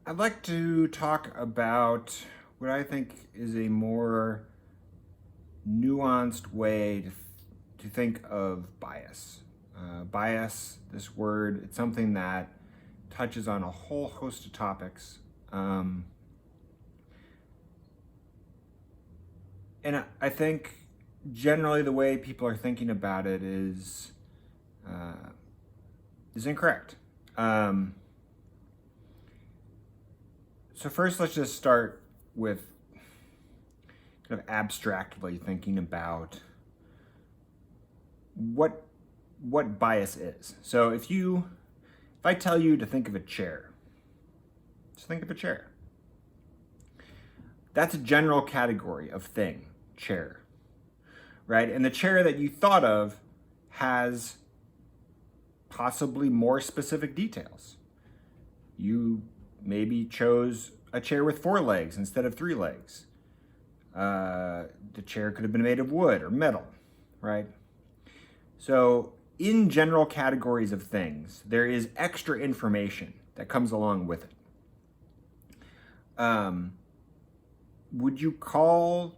I'd like to talk about what I think is a more nuanced way to think of bias. Bias, this word, it's something that touches on a whole host of topics. And I think generally the way people are thinking about it uh, is incorrect. Um, so first, let's just start with kind of abstractly thinking about what bias is. So if I tell you to think of a chair, just think of a chair. That's a general category of thing, chair, right? And the chair that you thought of has possibly more specific details. You maybe chose a chair with 4 legs instead of 3 legs. The chair could have been made of wood or metal, right? So, in general categories of things, there is extra information that comes along with it. Would you call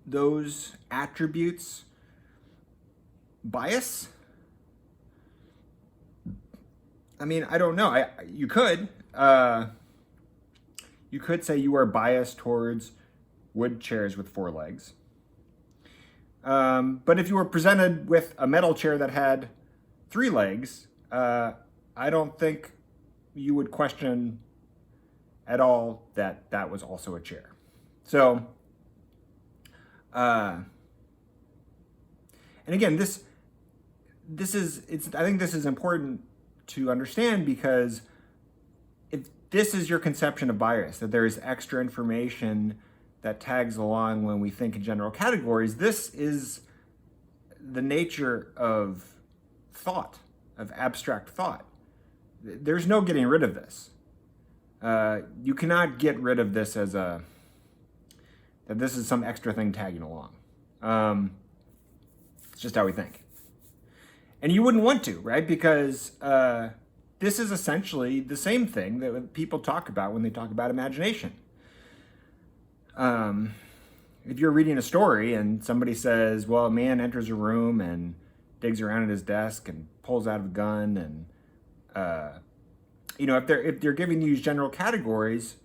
those attributes bias? I mean, I don't know. You could. You could say you are biased towards wood chairs with 4 legs. But if you were presented with a metal chair that had 3 legs, I don't think you would question at all that that was also a chair. So, and again, this is I think this is important to understand, because if this is your conception of bias, that there is extra information that tags along when we think in general categories, this is the nature of thought, of abstract thought. There's no getting rid of this. You cannot get rid of this as that this is some extra thing tagging along. It's just how we think. And you wouldn't want to, right? Because this is essentially the same thing that people talk about when they talk about imagination. If you're reading a story and somebody says, well, a man enters a room and digs around at his desk and pulls out a gun, and if they're giving you general categories,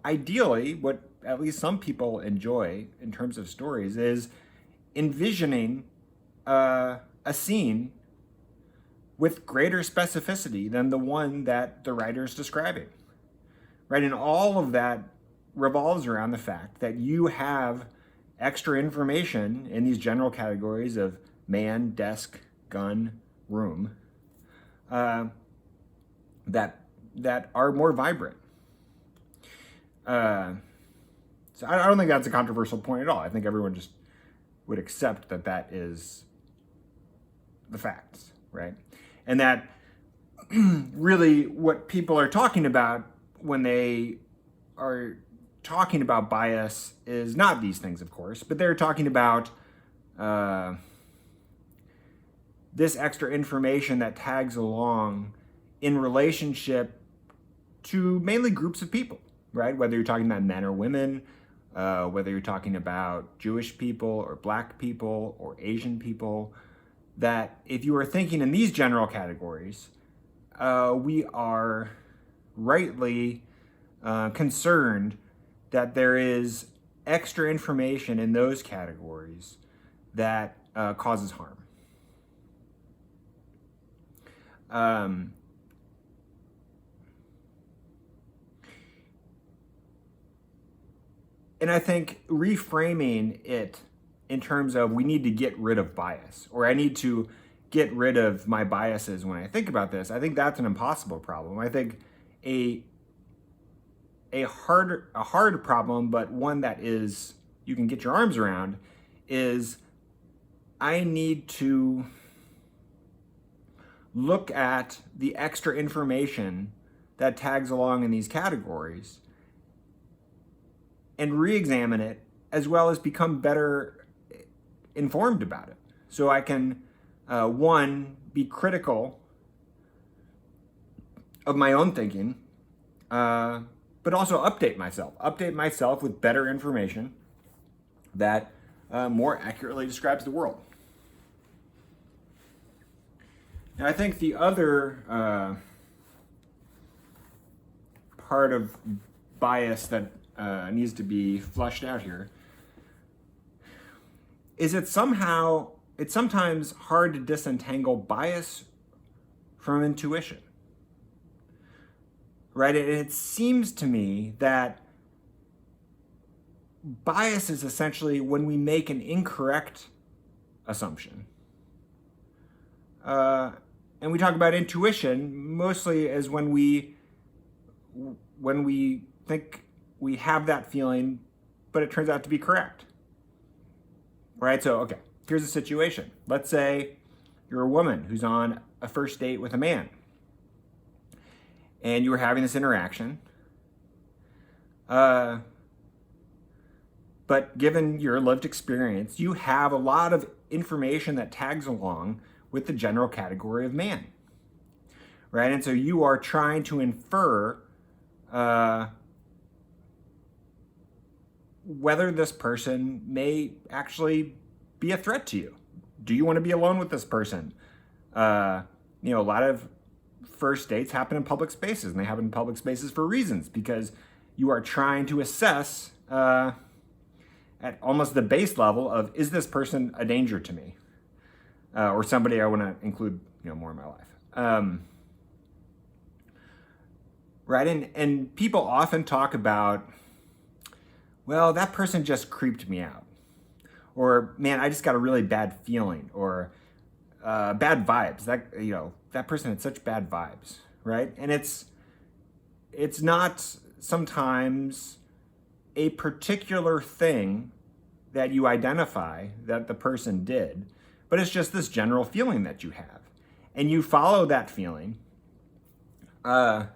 ideally what at least some people enjoy in terms of stories is envisioning a scene with greater specificity than the one that the writer is describing, right? And all of that revolves around the fact that you have extra information in these general categories of man, desk, gun, room, that are more vibrant. So I don't think that's a controversial point at all. I think everyone just would accept that that is the facts, right? And that really what people are talking about when they are talking about bias is not these things, of course, but they're talking about this extra information that tags along in relationship to mainly groups of people, right? Whether you're talking about men or women, whether you're talking about Jewish people or Black people or Asian people, that if you are thinking in these general categories, we are rightly concerned that there is extra information in those categories that causes harm. And I think reframing it in terms of we need to get rid of bias, or I need to get rid of my biases when I think about this, I think that's an impossible problem. I think a hard problem, but one that is you can get your arms around, is I need to look at the extra information that tags along in these categories and re-examine it, as well as become better informed about it. So I can, one, be critical of my own thinking, but also update myself with better information that more accurately describes the world. Now, I think the other part of bias that needs to be flushed out here is it's sometimes hard to disentangle bias from intuition, right? It seems to me that bias is essentially when we make an incorrect assumption. And we talk about intuition mostly as when we think we have that feeling, but it turns out to be correct. Right? So, okay, here's a situation. Let's say you're a woman who's on a first date with a man, and you were having this interaction. But given your lived experience, you have a lot of information that tags along with the general category of man, right? And so you are trying to infer whether this person may actually be a threat to you. Do you want to be alone with this person? A lot of first dates happen in public spaces, and they happen in public spaces for reasons, because you are trying to assess at almost the base level of, is this person a danger to me? Or somebody I want to include, more in my life. Right? And people often talk about, well, that person just creeped me out. Or, man, I just got a really bad feeling. Or bad vibes. That person had such bad vibes, right? And it's not sometimes a particular thing that you identify that the person did, but it's just this general feeling that you have. And you follow that feeling, and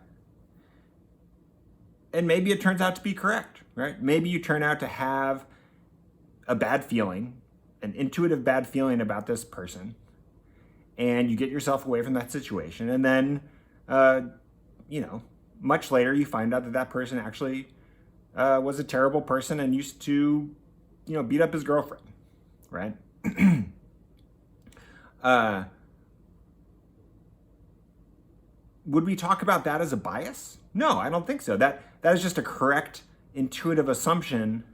maybe it turns out to be correct, right? Maybe you turn out to have a bad feeling, an intuitive bad feeling about this person, and you get yourself away from that situation. And then, much later, you find out that that person actually was a terrible person and used to, beat up his girlfriend, right? Would we talk about that as a bias? No, I don't think so. That is just a correct, intuitive assumption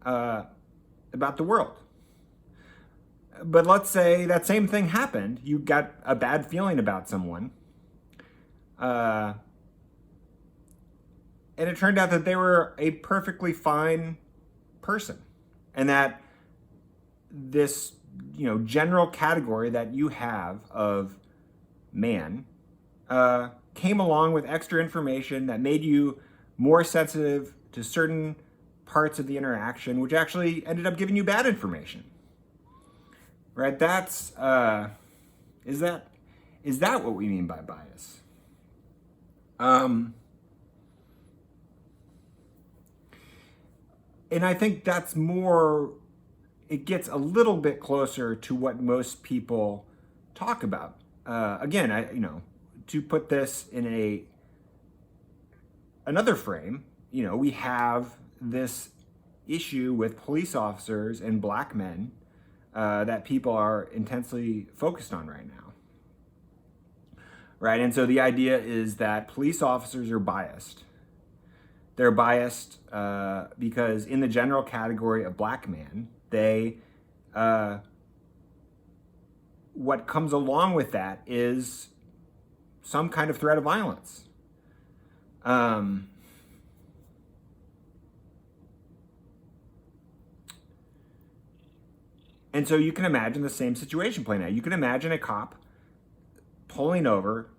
about the world. But let's say that same thing happened. You got a bad feeling about someone, and it turned out that they were a perfectly fine person, and that this, general category that you have of man came along with extra information that made you more sensitive to certain parts of the interaction, which actually ended up giving you bad information. Right? That's is that what we mean by bias? And I think that's more, it gets a little bit closer to what most people talk about. Again, to put this in another frame, we have this issue with police officers and black men that people are intensely focused on right now. Right? And so the idea is that police officers are biased. They're biased because in the general category of black man, they, what comes along with that is some kind of threat of violence. And so you can imagine the same situation playing out. You can imagine a cop pulling over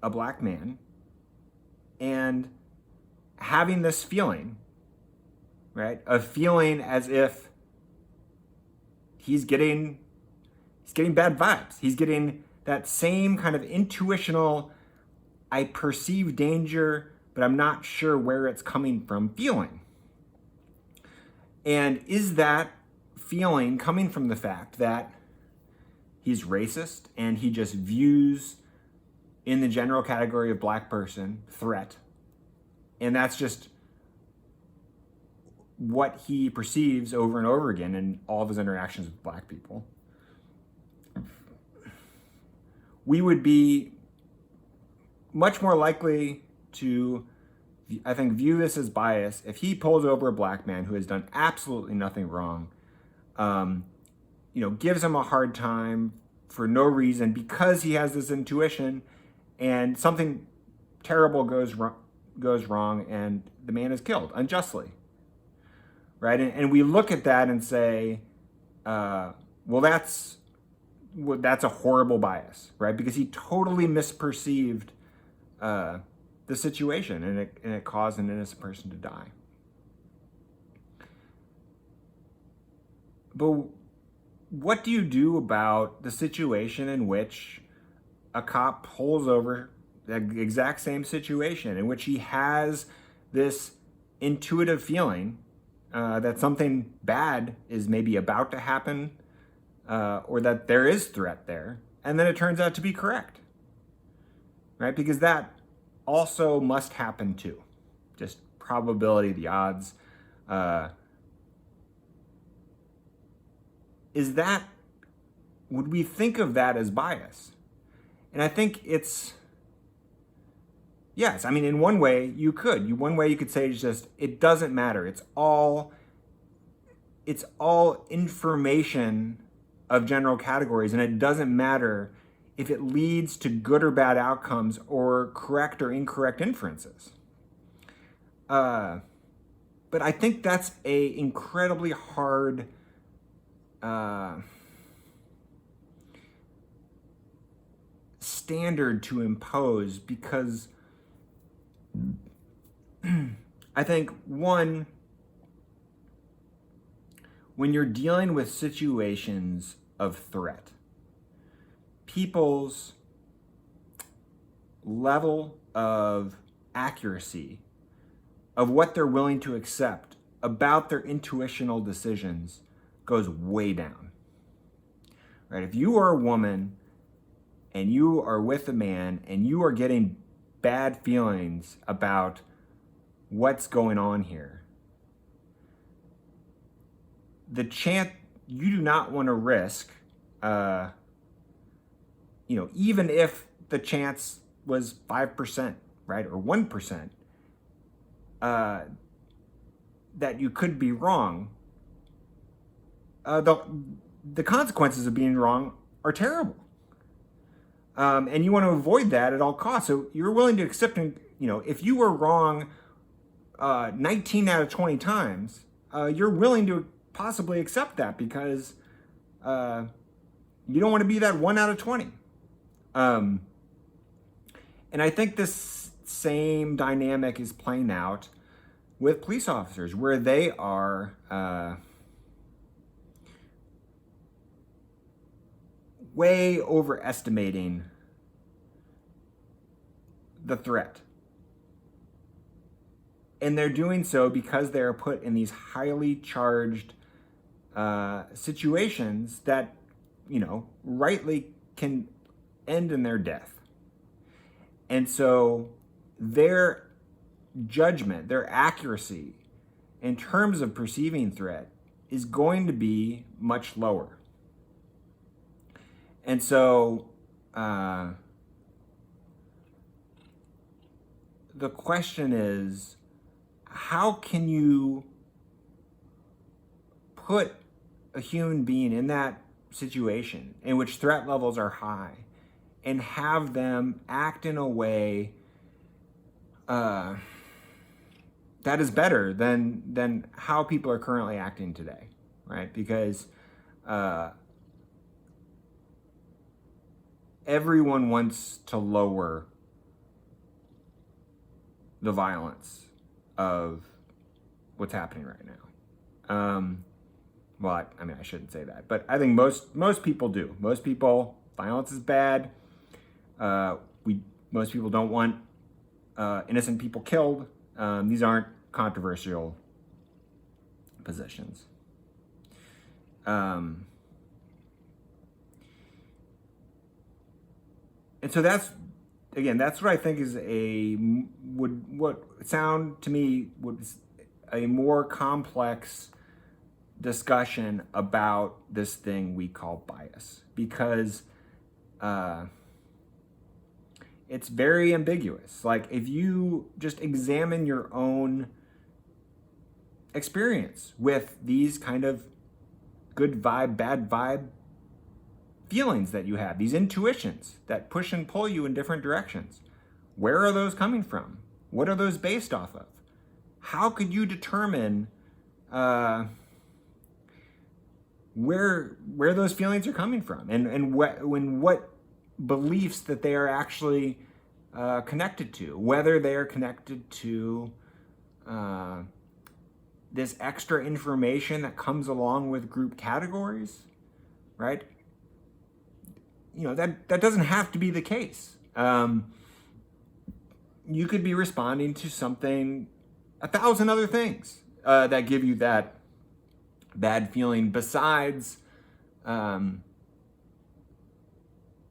a black man and having this feeling, right? A feeling as if he's getting bad vibes. He's getting that same kind of intuitional, I perceive danger, but I'm not sure where it's coming from feeling. And is that feeling coming from the fact that he's racist and he just views in the general category of black person, threat. And that's just what he perceives over and over again in all of his interactions with black people. We would be much more likely to, I think, view this as bias if he pulls over a black man who has done absolutely nothing wrong, gives him a hard time for no reason because he has this intuition, and something terrible goes wrong and the man is killed unjustly, right? And we look at that and say, well, that's a horrible bias, right? Because he totally misperceived the situation, and it caused an innocent person to die. But what do you do about the situation in which a cop pulls over the exact same situation, in which he has this intuitive feeling that something bad is maybe about to happen, or that there is threat there, and then it turns out to be correct, right? Because that also must happen too. Just probability, the odds. Would we think of that as bias? And I think yes. I mean, in one way you could. One way you could say it doesn't matter. It's all information of general categories, and it doesn't matter if it leads to good or bad outcomes or correct or incorrect inferences. But I think that's a incredibly hard standard to impose, because I think, one, when you're dealing with situations of threat, people's level of accuracy of what they're willing to accept about their intuitional decisions goes way down, right? If you are a woman and you are with a man and you are getting bad feelings about what's going on here, the chance, you do not want to risk, even if the chance was 5%, right, or 1%, that you could be wrong. The consequences of being wrong are terrible. And you want to avoid that at all costs. So you're willing to accept, if you were wrong 19 out of 20 times, you're willing to possibly accept that because you don't want to be that 1 out of 20. And I think this same dynamic is playing out with police officers, where they are way overestimating the threat. And they're doing so because they're put in these highly charged situations that, rightly can end in their death. And so their judgment, their accuracy in terms of perceiving threat is going to be much lower. And so the question is, how can you put a human being in that situation in which threat levels are high and have them act in a way that is better than how people are currently acting today, right? Because everyone wants to lower the violence of what's happening right now. Well, I shouldn't say that, but I think most people do. Most people, violence is bad. Most people don't want innocent people killed. These aren't controversial positions. And so again, that's what I think is what sound to me would a more complex discussion about this thing we call bias, because it's very ambiguous. Like, if you just examine your own experience with these kind of good vibe, bad vibe feelings that you have, these intuitions that push and pull you in different directions, where are those coming from? What are those based off of? How could you determine where those feelings are coming from, and what beliefs that they are actually connected to, whether they are connected to this extra information that comes along with group categories, right? That doesn't have to be the case. You could be responding to something, 1,000 other things that give you that bad feeling besides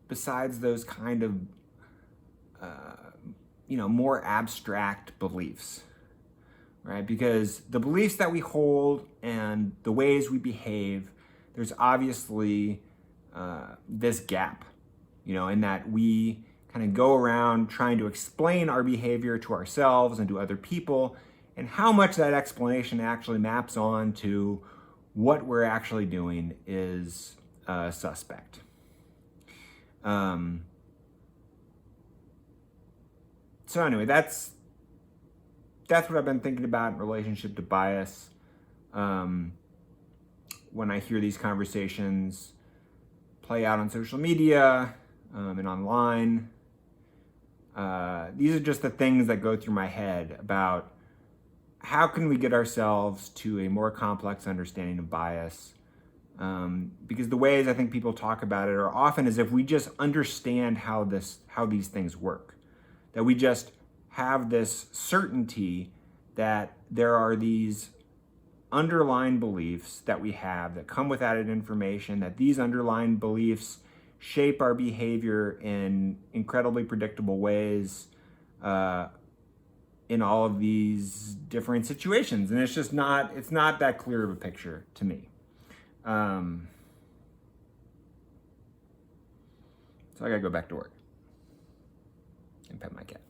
those kind of more abstract beliefs, right? Because the beliefs that we hold and the ways we behave, there's obviously this gap, in that we kind of go around trying to explain our behavior to ourselves and to other people, and how much that explanation actually maps on to what we're actually doing is suspect. So anyway, that's what I've been thinking about in relationship to bias. When I hear these conversations play out on social media and online, these are just the things that go through my head about how can we get ourselves to a more complex understanding of bias. Because the ways I think people talk about it are often as if we just understand how these things work, that we just have this certainty that there are these underlying beliefs that we have that come with added information, that these underlying beliefs shape our behavior in incredibly predictable ways in all of these different situations. And it's not that clear of a picture to me. So I gotta go back to work and pet my cat.